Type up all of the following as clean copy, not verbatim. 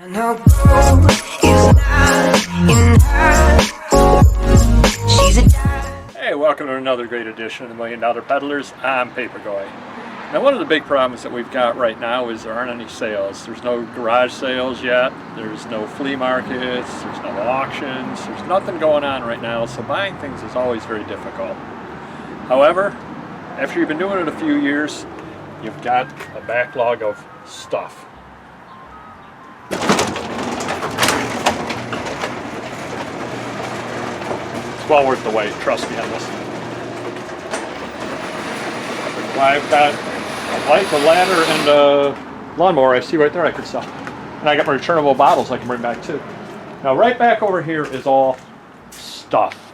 No gold is not in her. She's a dime. Hey, welcome to another great edition of the $1 Million Peddlers. I'm Papergoy. Now, one of the big problems that we've got right now is there aren't any sales. There's no garage sales yet. There's no flea markets. There's no auctions. There's nothing going on right now, so buying things is always very difficult. However, after you've been doing it a few years, you've got a backlog of stuff. It's well worth the wait, trust me on this. I've got a bike, a ladder, and a lawnmower I see right there I could sell. And I got my returnable bottles I can bring back too. Now right back over here is all stuff.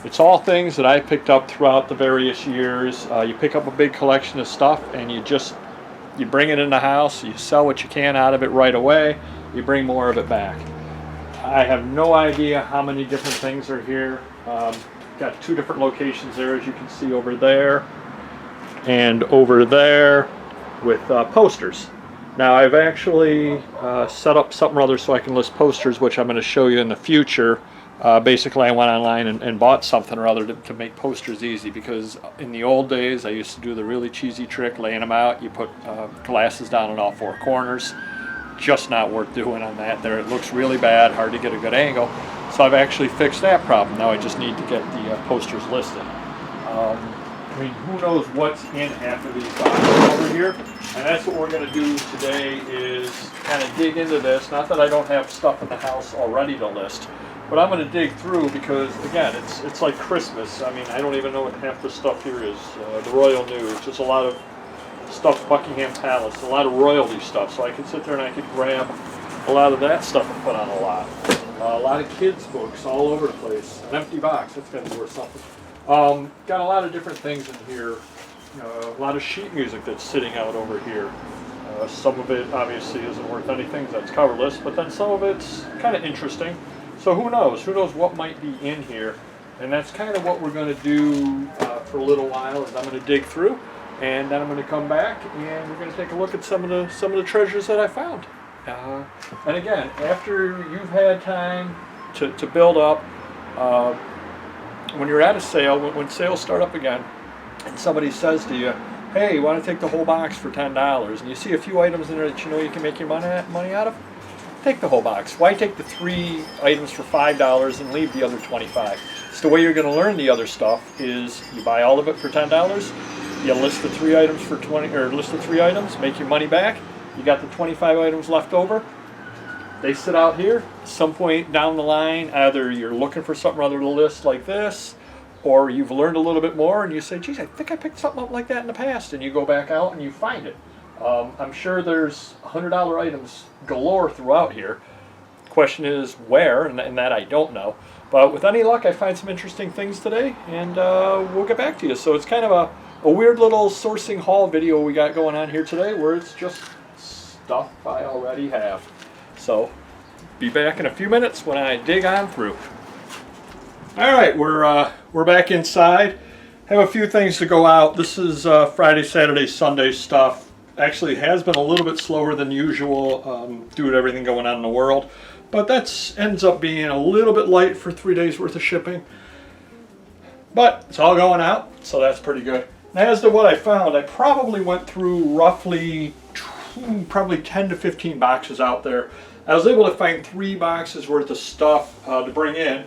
It's all things that I picked up throughout the various years. You pick up a big collection of stuff and you bring it in the house, you sell what you can out of it right away, you bring more of it back. I have no idea how many different things are here. Got two different locations there, as you can see over there and over there with posters. Now I've actually set up something or other so I can list posters, which I'm going to show you in the future. Basically I went online and bought something or other to make posters easy, because in the old days I used to do the really cheesy trick, laying them out. You put glasses down on all four corners. Just not worth doing on that there. It looks really bad, hard to get a good angle. So I've actually fixed that problem. Now I just need to get the posters listed. I mean, who knows what's in half of these boxes over here. And that's what we're going to do today, is kind of dig into this. Not that I don't have stuff in the house already to list, but I'm going to dig through because, again, it's like Christmas. I mean, I don't even know what half the stuff here is. The Royal News, just a lot of stuff, Buckingham Palace, a lot of royalty stuff. So I could sit there and I could grab a lot of that stuff and put on a lot. A lot of kids' books all over the place. An empty box, that's got to be worth something. Got a lot of different things in here. A lot of sheet music that's sitting out over here. Some of it obviously isn't worth anything, that's coverless, but then some of it's kind of interesting. So who knows? Who knows what might be in here? And that's kind of what we're going to do for a little while. Is I'm going to dig through, and then I'm going to come back and we're going to take a look at some of the treasures that I found. And again, after you've had time to build up, when you're at a sale, when sales start up again, and somebody says to you, "Hey, you want to take the whole box for $10?" and you see a few items in there that you know you can make your money out of, take the whole box. Why take the 3 items for $5 and leave the other 25? So the way you're going to learn the other stuff is you buy all of it for $10. You list the 3 items for 20, or list the 3 items, make your money back. You got the 25 items left over. They sit out here. At some point down the line, either you're looking for something other to list like this, or you've learned a little bit more and you say, "Geez, I think I picked something up like that in the past," and you go back out and you find it. I'm sure there's $100 items galore throughout here. The question is where, and that I don't know. But with any luck, I find some interesting things today, and we'll get back to you. So it's kind of a weird little sourcing haul video we got going on here today, where it's just stuff I already have. So be back in a few minutes when I dig on through. All right, we're back inside. Have a few things to go out. This is Friday, Saturday, Sunday stuff. Actually has been a little bit slower than usual due to everything going on in the world, but that ends up being a little bit light for 3 days worth of shipping. But it's all going out, so that's pretty good. Now, as to what I found, I probably went through roughly 10 to 15 boxes out there. I was able to find 3 boxes worth of stuff to bring in.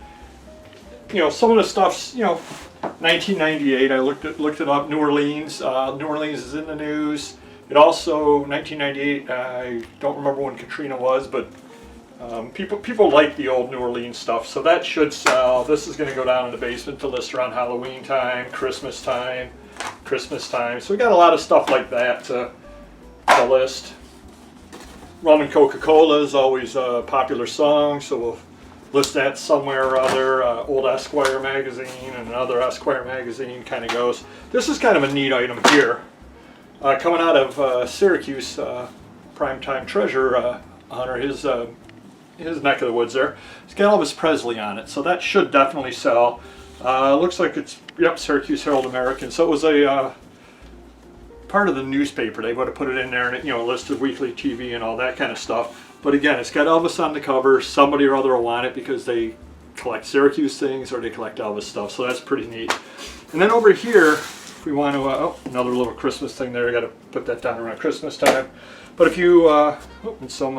Some of the stuff's 1998. I looked it up. New Orleans. New Orleans is in the news. It also 1998. I don't remember when Katrina was, but people like the old New Orleans stuff, so that should sell. This is going to go down in the basement to list around Halloween time, Christmas time. So we got a lot of stuff like that to list. Rum and Coca-Cola is always a popular song, so we'll list that somewhere or other. Old Esquire magazine and another Esquire magazine kind of goes. This is kind of a neat item here. Coming out of Syracuse, primetime treasure hunter, his neck of the woods there. It's got Elvis Presley on it, so that should definitely sell. Looks like it's, Syracuse Herald American. So it was a part of the newspaper. They would have put it in there and it, listed weekly TV and all that kind of stuff. But again, it's got Elvis on the cover. Somebody or other will want it because they collect Syracuse things or they collect Elvis stuff. So that's pretty neat. And then over here, if we want to, oh, another little Christmas thing there. I got to put that down around Christmas time. But if you, and some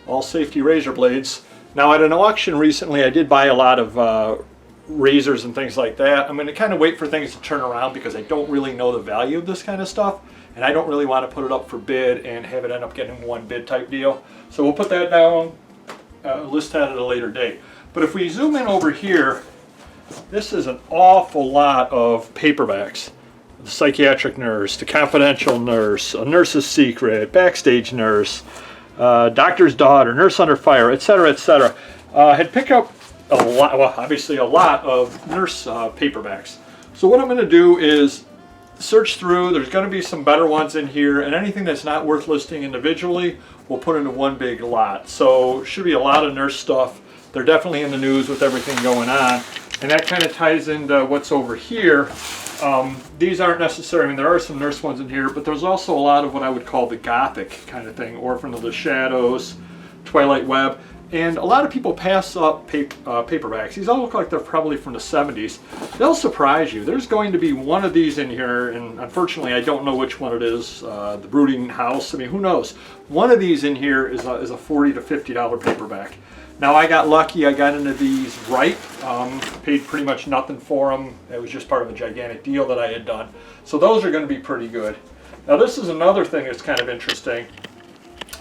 all safety razor blades. Now at an auction recently, I did buy a lot of razors and things like that. I'm going to kind of wait for things to turn around because I don't really know the value of this kind of stuff. And I don't really want to put it up for bid and have it end up getting one bid type deal. So we'll put that down, list that at a later date. But if we zoom in over here, this is an awful lot of paperbacks. The Psychiatric Nurse, The Confidential Nurse, A Nurse's Secret, Backstage Nurse, Doctor's Daughter, Nurse Under Fire, etc., etc. Had picked up a lot, well, obviously a lot of nurse paperbacks. So what I'm going to do is search through. There's going to be some better ones in here, and anything that's not worth listing individually, we'll put into one big lot. So should be a lot of nurse stuff. They're definitely in the news with everything going on, and that kind of ties into what's over here. These aren't necessary. I mean, there are some nurse ones in here, but there's also a lot of what I would call the gothic kind of thing, Orphan of the Shadows, Twilight Web. And a lot of people pass up paperbacks. These all look like they're probably from the 70s. They'll surprise you. There's going to be one of these in here, and unfortunately I don't know which one it is. The Brooding House, I mean, who knows? One of these in here is a $40 to $50 paperback. Now I got lucky, I got into these right, paid pretty much nothing for them. It was just part of a gigantic deal that I had done. So those are going to be pretty good. Now this is another thing that's kind of interesting.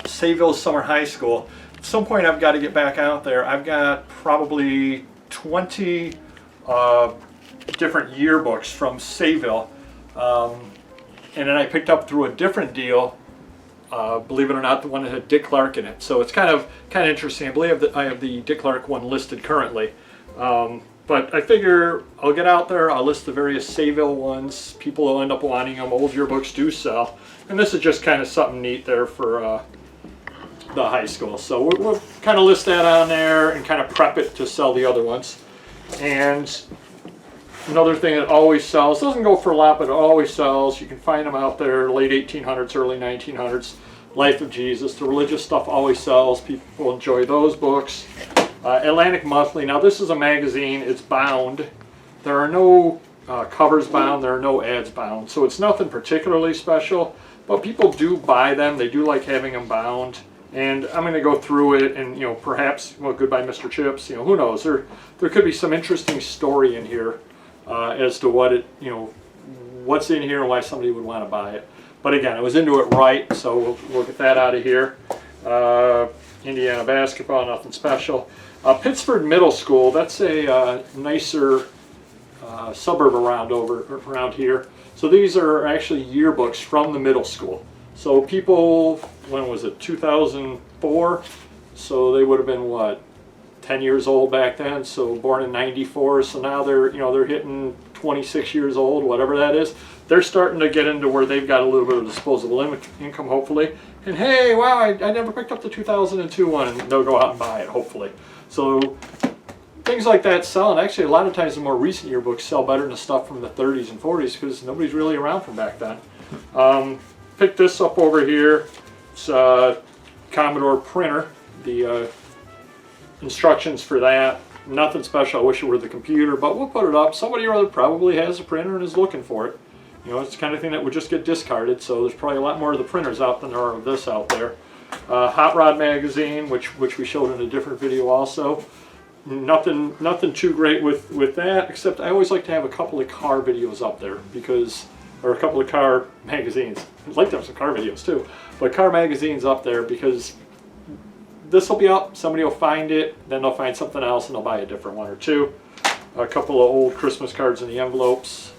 Sayville Summer High School. At some point I've got to get back out there. I've got probably 20 different yearbooks from Sayville. And then I picked up through a different deal, believe it or not, the one that had Dick Clark in it. So it's kind of interesting. I believe that I have the Dick Clark one listed currently. But I figure I'll get out there, I'll list the various Sayville ones. People will end up wanting them. Old yearbooks do sell. And this is just kind of something neat there for the high school. So we'll kind of list that on there and kind of prep it to sell the other ones. And another thing that always sells, doesn't go for a lot, but it always sells. You can find them out there, late 1800s, early 1900s. Life of Jesus, the religious stuff always sells. People enjoy those books. Atlantic Monthly, now this is a magazine, it's bound. There are no covers bound, there are no ads bound. So it's nothing particularly special, but people do buy them. They do like having them bound. And I'm going to go through it and, perhaps, well, goodbye Mr. Chips, who knows. There could be some interesting story in here as to what what's in here and why somebody would want to buy it. But again, I was into it right, so we'll get that out of here. Indiana basketball, nothing special. Pittsford Middle School, that's a nicer suburb around here. So these are actually yearbooks from the middle school. So people, when was it, 2004? So they would have been, what, 10 years old back then, so born in 94, so now they're hitting 26 years old, whatever that is. They're starting to get into where they've got a little bit of disposable income, hopefully. And hey, wow, I never picked up the 2002 one, and they'll go out and buy it, hopefully. So things like that sell, and actually a lot of times the more recent yearbooks sell better than the stuff from the 30s and 40s because nobody's really around from back then. Picked this up over here. It's a Commodore printer. The instructions for that, nothing special. I wish it were the computer, but we'll put it up. Somebody or other probably has a printer and is looking for it. It's the kind of thing that would just get discarded, so there's probably a lot more of the printers out than there are of this out there. Hot Rod magazine, which we showed in a different video also. Nothing too great with that, except I always like to have a couple of car videos up there or a couple of car magazines. I'd like to have some car videos too, but car magazines up there because this will be up, somebody will find it, then they'll find something else and they'll buy a different one or two. A couple of old Christmas cards in the envelopes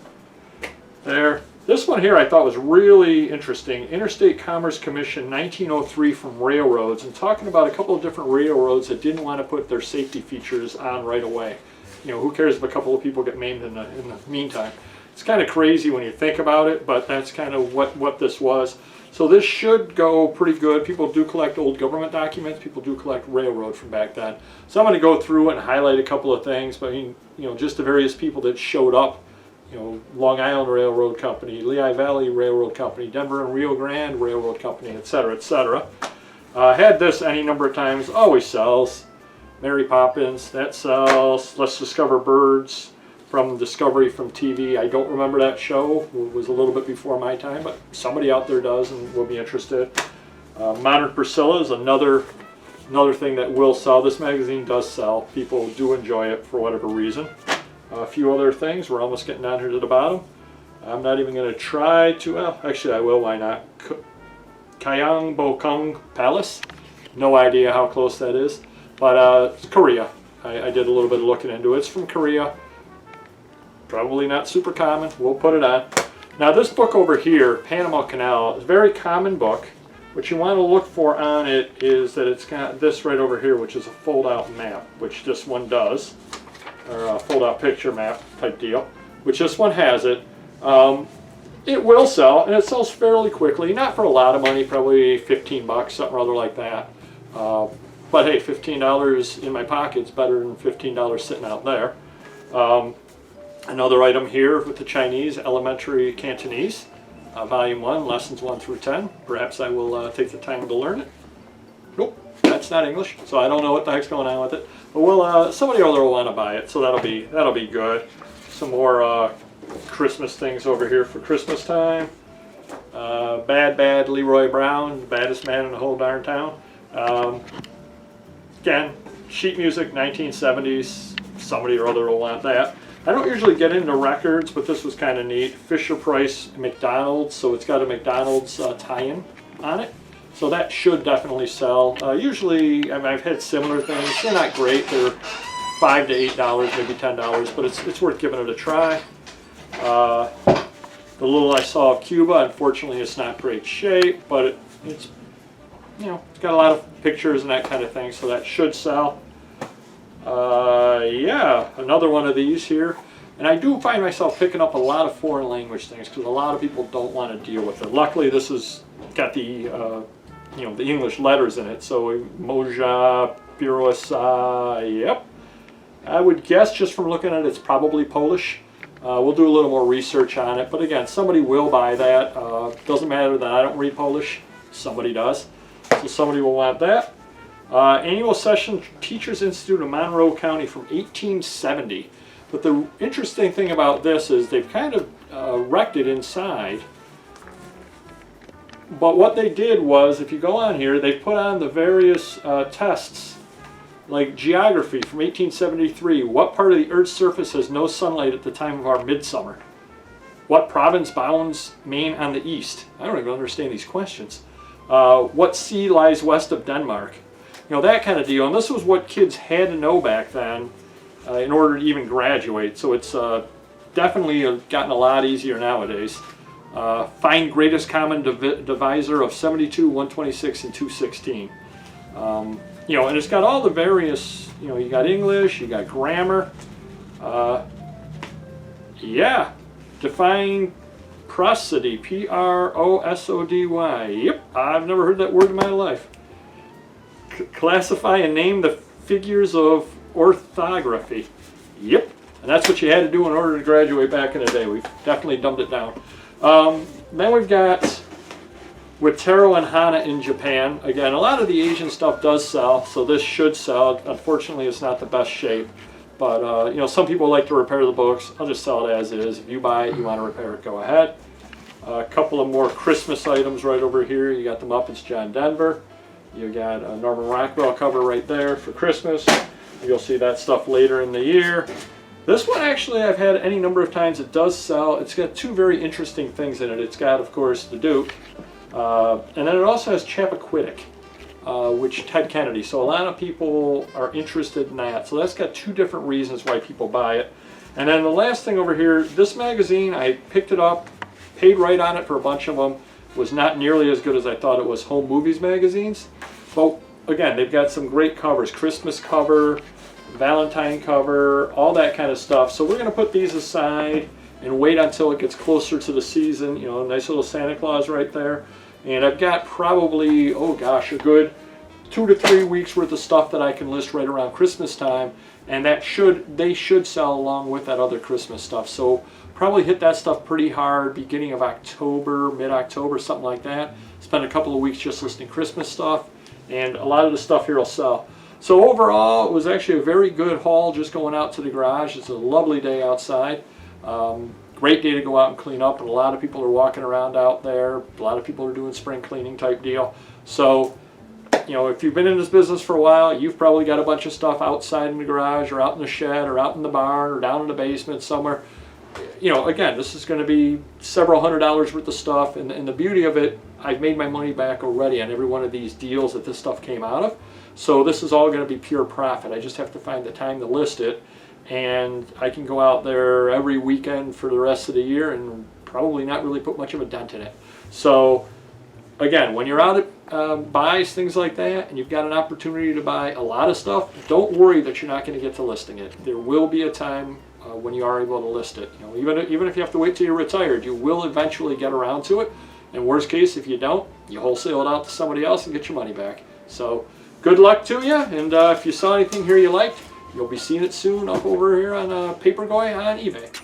there. This one here I thought was really interesting. Interstate Commerce Commission 1903 from railroads, and talking about a couple of different railroads that didn't want to put their safety features on right away. Who cares if a couple of people get maimed in the meantime? It's kind of crazy when you think about it, but that's kind of what this was. So this should go pretty good. People do collect old government documents. People do collect railroad from back then. So I'm going to go through and highlight a couple of things. But just the various people that showed up. Long Island Railroad Company, Lehigh Valley Railroad Company, Denver and Rio Grande Railroad Company, etc., etc. Had this any number of times, always sells. Mary Poppins, that sells. Let's Discover Birds from Discovery from TV. I don't remember that show. It was a little bit before my time, but somebody out there does and will be interested. Modern Priscilla is another thing that will sell. This magazine does sell. People do enjoy it for whatever reason. A few other things. We're almost getting down here to the bottom. I'm not even going to try to, well, actually I will, why not? Kayang Bokong Palace. No idea how close that is. But it's Korea. I did a little bit of looking into it. It's from Korea. Probably not super common. We'll put it on. Now this book over here, Panama Canal, is a very common book. What you want to look for on it is that it's got this right over here, which is a fold-out map, which this one does. Or a fold-out picture map type deal, which this one has it. It will sell, and it sells fairly quickly. Not for a lot of money, probably 15 bucks, something or other like that. But hey, $15 in my pocket is better than $15 sitting out there. Another item here with the Chinese, Elementary Cantonese, Volume 1, Lessons 1 through 10. Perhaps I will take the time to learn it. Nope, that's not English, so I don't know what the heck's going on with it. But we'll, somebody or other will want to buy it, so that'll be good. Some more Christmas things over here for Christmas time. Bad Leroy Brown, the baddest man in the whole darn town. Again, sheet music, 1970s. Somebody or other will want that. I don't usually get into records, but this was kind of neat. Fisher-Price McDonald's, so it's got a McDonald's tie-in on it. So that should definitely sell. Usually, I mean, I've had similar things. They're not great. They're $5 to $8, maybe $10, but it's worth giving it a try. The little I saw of Cuba, unfortunately, it's not great shape, but it's you know, it's got a lot of pictures and that kind of thing, so that should sell. Yeah, another one of these here. And I do find myself picking up a lot of foreign language things because a lot of people don't want to deal with it. Luckily, this has got the you know, the English letters in it. So Moja, Pirosa, yep. I would guess just from looking at it, it's probably Polish. We'll do a little more research on it, but again, somebody will buy that. Doesn't matter that I don't read Polish. Somebody does. So somebody will want that. Annual Session Teachers Institute of Monroe County from 1870. But the interesting thing about this is they've kind of wrecked it inside. But what they did was, if you go on here, they put on the various tests, like geography from 1873. What part of the Earth's surface has no sunlight at the time of our midsummer? What province bounds Maine on the east? I don't even understand these questions. What sea lies west of Denmark? You know, that kind of deal. And this was what kids had to know back then in order to even graduate. So it's definitely gotten a lot easier nowadays. Find greatest common divisor of 72, 126, and 216. You know, and it's got all the various, you know, you got English, you got grammar. Yeah, define prosody, P-R-O-S-O-D-Y. Yep, I've never heard that word in my life. Classify and name the figures of orthography. Yep, and that's what you had to do in order to graduate back in the day. We've definitely dumbed it down. Then we've got with Taro and Hana in Japan. Again, a lot of the Asian stuff does sell, so this should sell. Unfortunately, it's not the best shape. But, you know, some people like to repair the books. I'll just sell it as is. If you buy it, you want to repair it, go ahead. A couple of more Christmas items right over here. You got the Muppets John Denver. You got a Norman Rockwell cover right there for Christmas. You'll see that stuff later in the year. This one actually I've had any number of times. It does sell. It's got two very interesting things in it. It's got, of course, the Duke. And then it also has Chappaquiddick, which Ted Kennedy. So a lot of people are interested in that. So that's got two different reasons why people buy it. And then the last thing over here, this magazine, I picked it up, paid right on it for a bunch of them. Was not nearly as good as I thought it was. Home Movies magazines. But again, they've got some great covers. Christmas cover, Valentine cover, all that kind of stuff. So we're going to put these aside and wait until it gets closer to the season. You know, a nice little Santa Claus right there. And I've got probably, oh gosh, a good 2 to 3 weeks worth of stuff that I can list right around Christmas time. And that they should sell along with that other Christmas stuff. So probably hit that stuff pretty hard beginning of October, mid-October, something like that. Spend a couple of weeks just listing Christmas stuff. and a lot of the stuff here will sell. So overall, it was actually a very good haul just going out to the garage. It's a lovely day outside. Great day to go out and clean up, and a lot of people are walking around out there. A lot of people are doing spring cleaning type deal. So, you know, if you've been in this business for a while, you've probably got a bunch of stuff outside in the garage or out in the shed or out in the barn or down in the basement somewhere. You know, again, this is going to be several $100s worth of stuff, and the beauty of it, I've made my money back already on every one of these deals that this stuff came out of. So this is all going to be pure profit. I just have to find the time to list it, and I can go out there every weekend for the rest of the year and probably not really put much of a dent in it. So again, when you're out at buys, things like that, and you've got an opportunity to buy a lot of stuff, don't worry that you're not going to get to listing it. There will be a time when you are able to list it. You know, even if you have to wait till you're retired, you will eventually get around to it. And worst case, if you don't, you wholesale it out to somebody else and get your money back. So good luck to you, and if you saw anything here you liked, you'll be seeing it soon up over here on Papergoy on eBay.